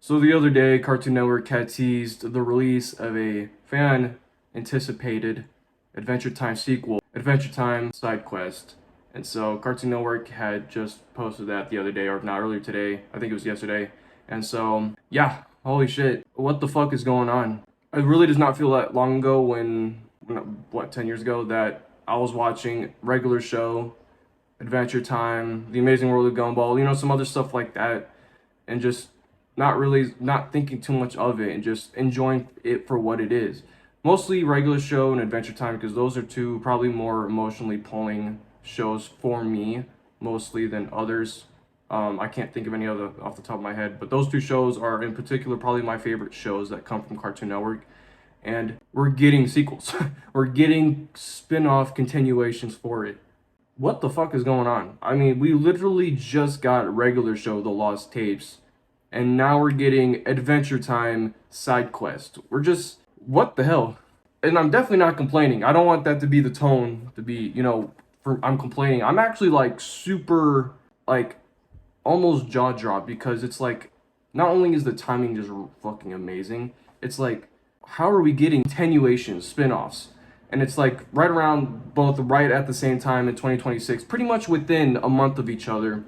So the other day, Cartoon Network had teased the release of a fan-anticipated Adventure Time sequel, Adventure Time Side Quest. And so Cartoon Network had just posted that the other day, or not earlier today, I think it was yesterday. And so, yeah, holy shit, what the fuck is going on? It really does not feel that long ago when 10 years ago, that I was watching regular show, Adventure Time, The Amazing World of Gumball, some other stuff like that, and just not thinking too much of it and just enjoying it for what it is. Mostly regular show and Adventure Time, because those are two probably more emotionally pulling shows for me, mostly than others. I can't think of any other off the top of my head, but those two shows are in particular probably my favorite shows that come from Cartoon Network. And we're getting sequels. We're getting spin-off continuations for it. What the fuck is going on? I mean, we literally just got regular show The Lost Tapes, and now we're getting Adventure Time Side Quest. We're just, what the hell? And I'm definitely not complaining. I don't want that to be the tone, to be, I'm complaining. I'm actually like super, like, almost jaw drop, because it's like, not only is the timing just fucking amazing, it's like, how are we getting continuations, spin-offs? And it's like both right at the same time in 2026, pretty much within a month of each other.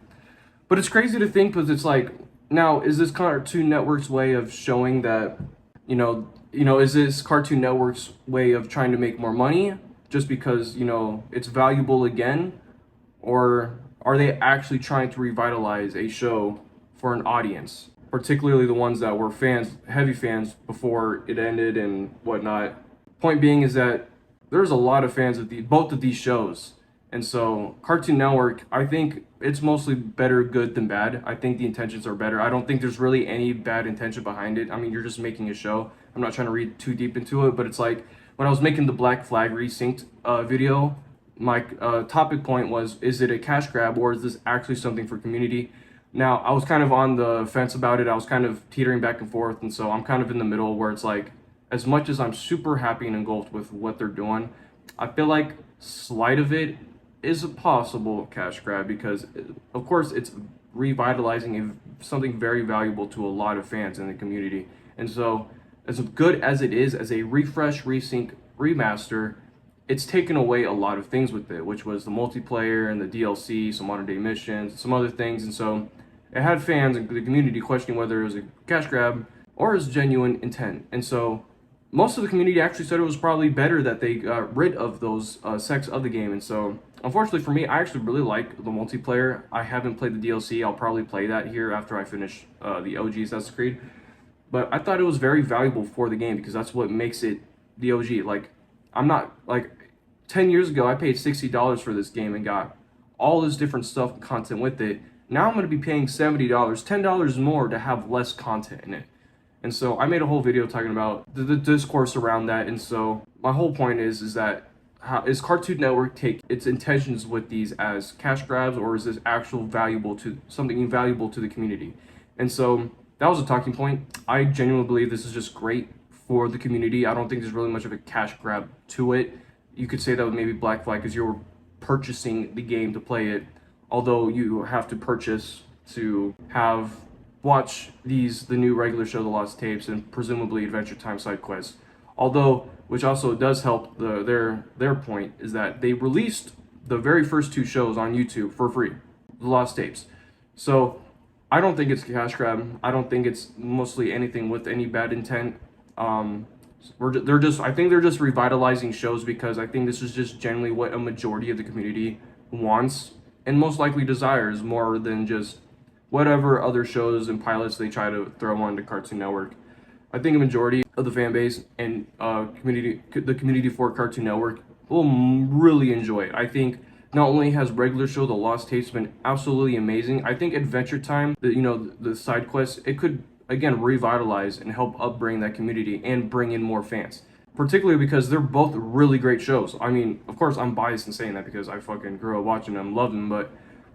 But it's crazy to think, because it's like, now, is this Cartoon Network's way of showing that, is this Cartoon Network's way of trying to make more money just because, it's valuable again? Or are they actually trying to revitalize a show for an audience, particularly the ones that were fans, heavy fans before it ended and whatnot? Point being is that there's a lot of fans of both of these shows. And so Cartoon Network, I think it's mostly better good than bad. I think the intentions are better. I don't think there's really any bad intention behind it. I mean, you're just making a show. I'm not trying to read too deep into it, but it's like when I was making the Black Flag Resynced video, my topic point was, is it a cash grab or is this actually something for community? Now, I was kind of on the fence about it. I was kind of teetering back and forth. And so I'm kind of in the middle, where it's like, as much as I'm super happy and engulfed with what they're doing, I feel like slight of it is a possible cash grab, because of course it's revitalizing something very valuable to a lot of fans in the community. And so as good as it is as a refresh, resync, remaster, it's taken away a lot of things with it, which was the multiplayer and the DLC, some modern day missions, some other things. And so it had fans and the community questioning whether it was a cash grab or is genuine intent. And so most of the community actually said it was probably better that they got rid of those sects of the game. And so, unfortunately for me, I actually really like the multiplayer. I haven't played the DLC. I'll probably play that here after I finish the OG Assassin's Creed. But I thought it was very valuable for the game, because that's what makes it the OG. Like, I'm not, like, 10 years ago, I paid $60 for this game and got all this different stuff and content with it. Now I'm going to be paying $70, $10 more to have less content in it. And so I made a whole video talking about the discourse around that. And so my whole point is that is Cartoon Network take its intentions with these as cash grabs, or is this actual something invaluable to the community? And so that was a talking point. I genuinely believe this is just great for the community. I don't think there's really much of a cash grab to it. You could say that with maybe Black Flag, because you're purchasing the game to play it, although you have to purchase to watch the new regular show, The Lost Tapes, and presumably Adventure Time Side Quest. Although, which also does help their point, is that they released the very first two shows on YouTube for free, The Lost Tapes. So I don't think it's a cash grab. I don't think it's mostly anything with any bad intent. I think they're just revitalizing shows, because I think this is just generally what a majority of the community wants and most likely desires, more than just whatever other shows and pilots they try to throw onto Cartoon Network. I think a majority of the fan base and the community for Cartoon Network will really enjoy it. I think not only has regular show The Lost Tapes been absolutely amazing, I think Adventure Time, the side quest, it could again revitalize and help upbring that community and bring in more fans. Particularly because they're both really great shows. I mean, of course, I'm biased in saying that because I fucking grew up watching them, love them, but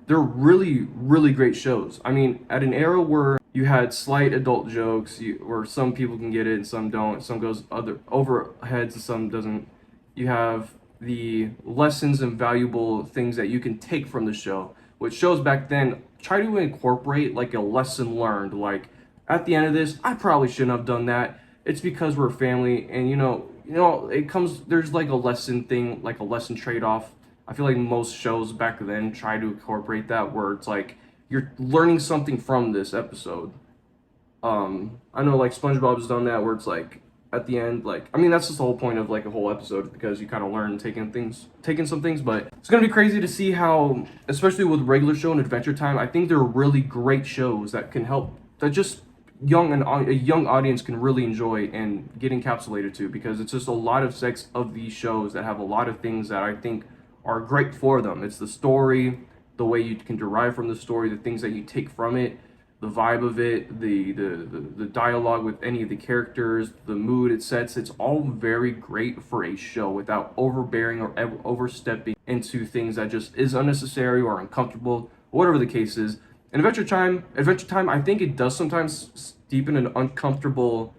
they're really, really great shows. I mean, at an era where you had slight adult jokes, where some people can get it and some don't, some goes over heads and some doesn't. You have the lessons and valuable things that you can take from the show, which shows back then try to incorporate like a lesson learned, like at the end of this, I probably shouldn't have done that. It's because we're a family, and it comes, there's like a lesson thing, like a lesson trade-off. I feel like most shows back then try to incorporate that, where it's like you're learning something from this episode. I know like SpongeBob's done that, where it's like at the end, like, I mean, that's just the whole point of like a whole episode, because you kind of learn taking some things. But it's gonna be crazy to see how, especially with regular show and Adventure Time, I think they're really great shows that can help, that just a young audience can really enjoy and get encapsulated to, because it's just a lot of sex of these shows that have a lot of things that I think are great for them. It's the story, the way you can derive from the story, the things that you take from it, the vibe of it, the dialogue with any of the characters, the mood it sets. It's all very great for a show without overbearing or overstepping into things that just is unnecessary or uncomfortable, whatever the case is. And Adventure Time, I think it does sometimes steepen an uncomfortable,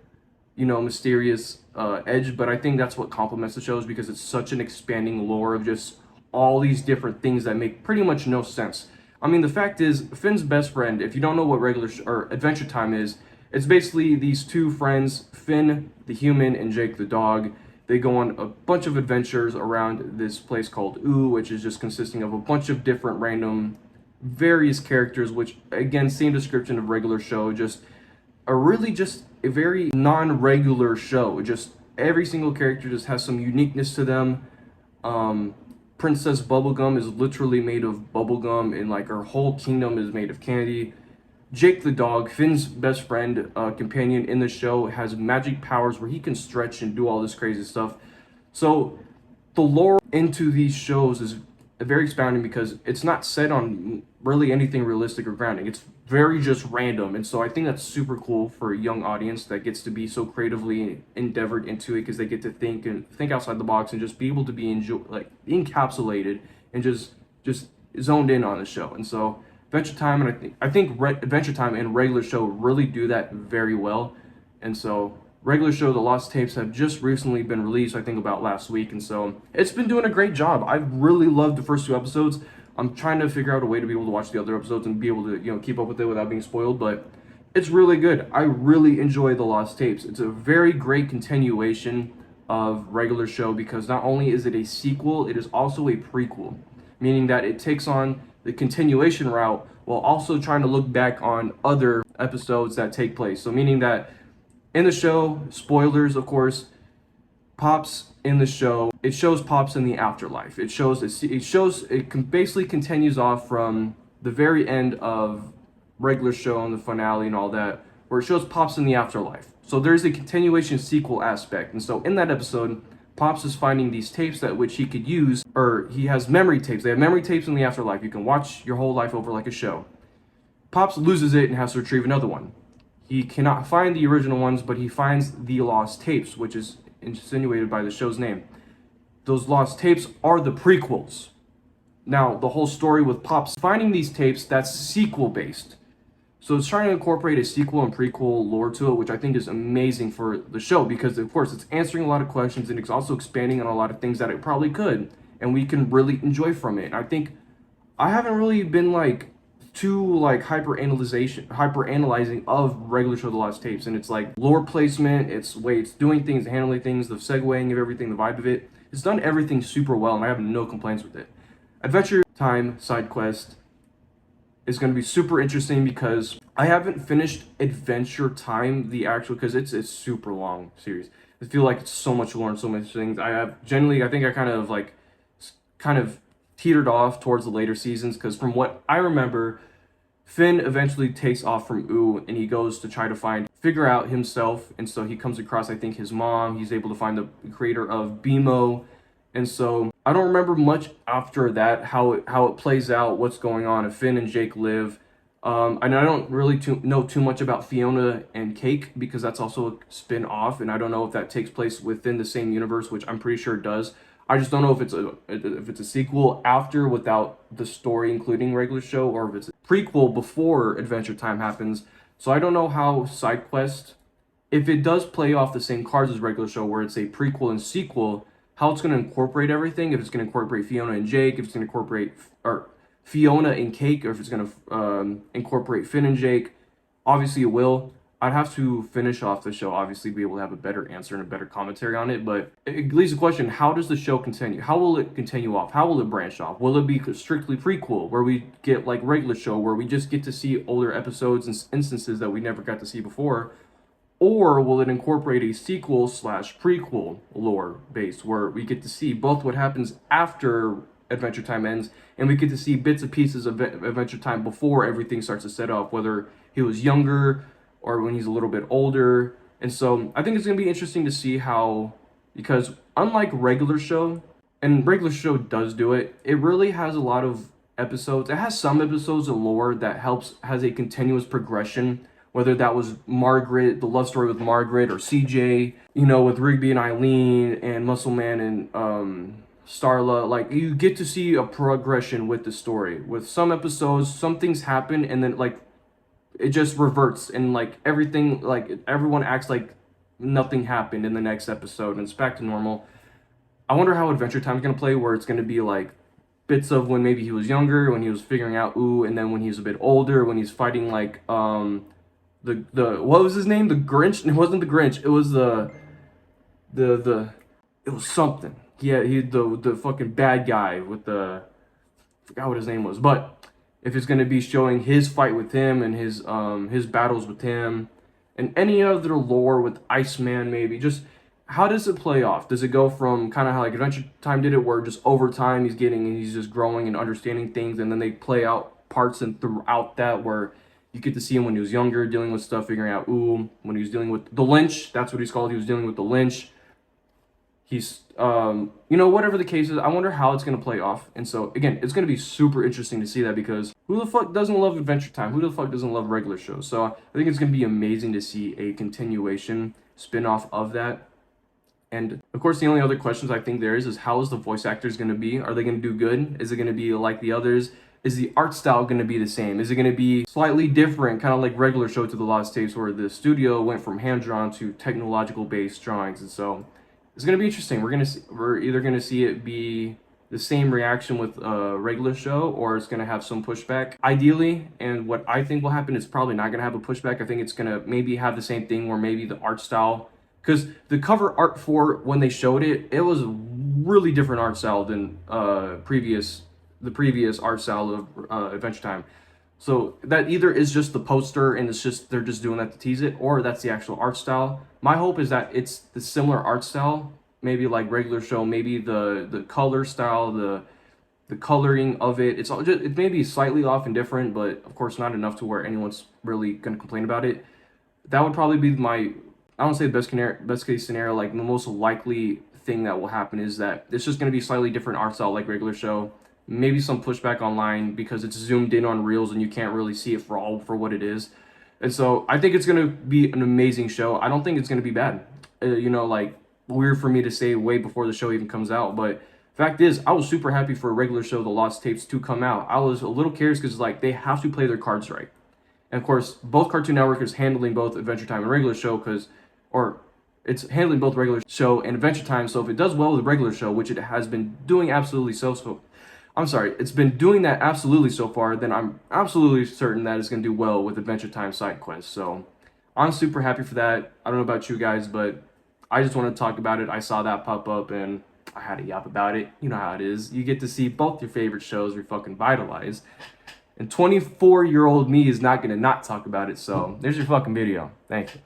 mysterious edge, but I think that's what complements the shows, because it's such an expanding lore of just all these different things that make pretty much no sense. I mean, the fact is, Finn's best friend, if you don't know what or Adventure Time is, it's basically these two friends, Finn the human and Jake the dog. They go on a bunch of adventures around this place called Ooh, which is just consisting of a bunch of different random various characters, which again, same description of regular show, just a very non-regular show. Just every single character just has some uniqueness to them. Princess Bubblegum is literally made of bubblegum, and like her whole kingdom is made of candy. Jake the dog, Finn's best friend, companion in the show, has magic powers where he can stretch and do all this crazy stuff. So the lore into these shows is very expounding, because it's not set on really anything realistic or grounding. It's very just random, and so I think that's super cool for a young audience that gets to be so creatively endeavored into it, because they get to think outside the box and just be able to be encapsulated and just zoned in on the show. And so Adventure Time, and Adventure Time and regular show really do that very well. And so regular show, The Lost Tapes, have just recently been released, I think about last week, and so it's been doing a great job. I've really loved the first two episodes. I'm trying to figure out a way to be able to watch the other episodes and be able to, keep up with it without being spoiled, but it's really good. I really enjoy The Lost Tapes. It's a very great continuation of regular show, because not only is it a sequel, it is also a prequel, meaning that it takes on the continuation route while also trying to look back on other episodes that take place. So meaning that in the show, spoilers of course, Pops in the show, it shows Pops in the afterlife. It basically continues off from the very end of regular show and the finale and all that, where it shows Pops in the afterlife. So there's a continuation sequel aspect. And so in that episode, Pops is finding these tapes that which he could use, or he has memory tapes. They have memory tapes in the afterlife. You can watch your whole life over like a show. Pops loses it and has to retrieve another one. He cannot find the original ones, but he finds the lost tapes, which is insinuated by the show's name. Those lost tapes are the prequels. Now, the whole story with Pops finding these tapes, that's sequel based. So it's trying to incorporate a sequel and prequel lore to it, which I think is amazing for the show, because of course it's answering a lot of questions, and it's also expanding on a lot of things that it probably could, and we can really enjoy from it. And I think I haven't really been too hyper analyzing of regular show The Lost Tapes, and it's like lore placement, it's the way it's doing things, handling things, the segueing of everything, the vibe of it. It's done everything super well, and I have no complaints with it. Adventure Time side quest is going to be super interesting, because I haven't finished Adventure Time, because it's a super long series. I feel like it's so much lore and so many things. I think I kind of teetered off towards the later seasons, because from what I remember, Finn eventually takes off from Ooh, and he goes to try to figure out himself, and so he comes across, I think, his mom. He's able to find the creator of BMO, and so I don't remember much after that, how it plays out, what's going on, if Finn and Jake live. And I don't really know too much about Fiona and Cake, because that's also a spin-off, and I don't know if that takes place within the same universe, which I'm pretty sure it does. I just don't know if it's a sequel after, without the story including regular show, or if it's a prequel before Adventure Time happens. So I don't know how side quest, if it does play off the same cards as regular show, where it's a prequel and sequel, how it's going to incorporate everything. If it's going to incorporate Fiona and Jake, if it's going to incorporate Fiona and Cake, or if it's going to incorporate Finn and Jake. Obviously it will. I'd have to finish off the show, obviously, be able to have a better answer and a better commentary on it. But it leaves the question: how does the show continue? How will it continue off? How will it branch off? Will it be strictly prequel, where we get like regular show, where we just get to see older episodes and instances that we never got to see before? Or will it incorporate a sequel slash prequel lore base, where we get to see both what happens after Adventure Time ends, and we get to see bits and pieces of Adventure Time before everything starts to set up, whether he was younger or when he's a little bit older. And so I think it's going to be interesting to see how, because unlike regular show, and regular show does do it, it really has a lot of episodes. It has some episodes of lore that has a continuous progression, whether that was Margaret, the love story with Margaret, or CJ, with Rigby and Eileen, and Muscle Man and Starla. Like, you get to see a progression with the story. With some episodes, some things happen, and then like it just reverts, and like everything, like everyone acts like nothing happened in the next episode, and it's back to normal. I wonder how Adventure Time is gonna play, where it's gonna be like bits of when maybe he was younger, when he was figuring out and then when he's a bit older, when he's fighting like the what was his name? The Grinch? It wasn't the Grinch. It was the it was something. Yeah, the fucking bad guy with I forgot what his name was. But if it's gonna be showing his fight with him and his battles with him, and any other lore with Iceman, maybe just how does it play off? Does it go from kind of how like Adventure Time did it, where just over time he's just growing and understanding things, and then they play out parts and throughout that where you get to see him when he was younger, dealing with stuff, figuring out when he was dealing with the Lynch, that's what he's called. He was dealing with the Lynch. He's whatever the case is, I wonder how it's gonna play off. And so again, it's gonna be super interesting to see that, because who the fuck doesn't love Adventure Time? Who the fuck doesn't love regular shows? So I think it's gonna be amazing to see a continuation spin-off of that. And of course, the only other questions I think there is how is the voice actors gonna be? Are they gonna do good? Is it gonna be like the others? Is the art style going to be the same? Is it going to be slightly different, kind of like regular Show to the Lost Tapes, where the studio went from hand-drawn to technological-based drawings? And so it's going to be interesting. We're either going to see it be the same reaction with a regular show, or it's going to have some pushback. Ideally, and what I think will happen, is probably not going to have a pushback. I think it's going to maybe have the same thing, where maybe the art style, because the cover art for when they showed it, it was a really different art style than the previous art style of Adventure Time. So that either is just the poster and they're just doing that to tease it, or that's the actual art style. My hope is that it's the similar art style, maybe like regular show, maybe the color style, the coloring of it. It may be slightly off and different, but of course not enough to where anyone's really gonna complain about it. That would probably be I don't say the best case scenario, like the most likely thing that will happen is that it's just gonna be slightly different art style like regular show. Maybe some pushback online because it's zoomed in on reels and you can't really see it for what it is. And so I think it's going to be an amazing show. I don't think it's going to be bad. Like weird for me to say way before the show even comes out. But fact is, I was super happy for a regular show, The Lost Tapes, to come out. I was a little curious because like they have to play their cards right. And of course, both Cartoon Network is handling both Adventure Time and regular show it's handling both regular show and Adventure Time. So if it does well with regular show, which it has been doing it's been doing that absolutely so far, then I'm absolutely certain that it's going to do well with Adventure Time side quests. So I'm super happy for that. I don't know about you guys, but I just want to talk about it. I saw that pop up and I had to yap about it. You know how it is. You get to see both your favorite shows revitalized. And 24-year-old me is not going to not talk about it. So there's your fucking video. Thank you.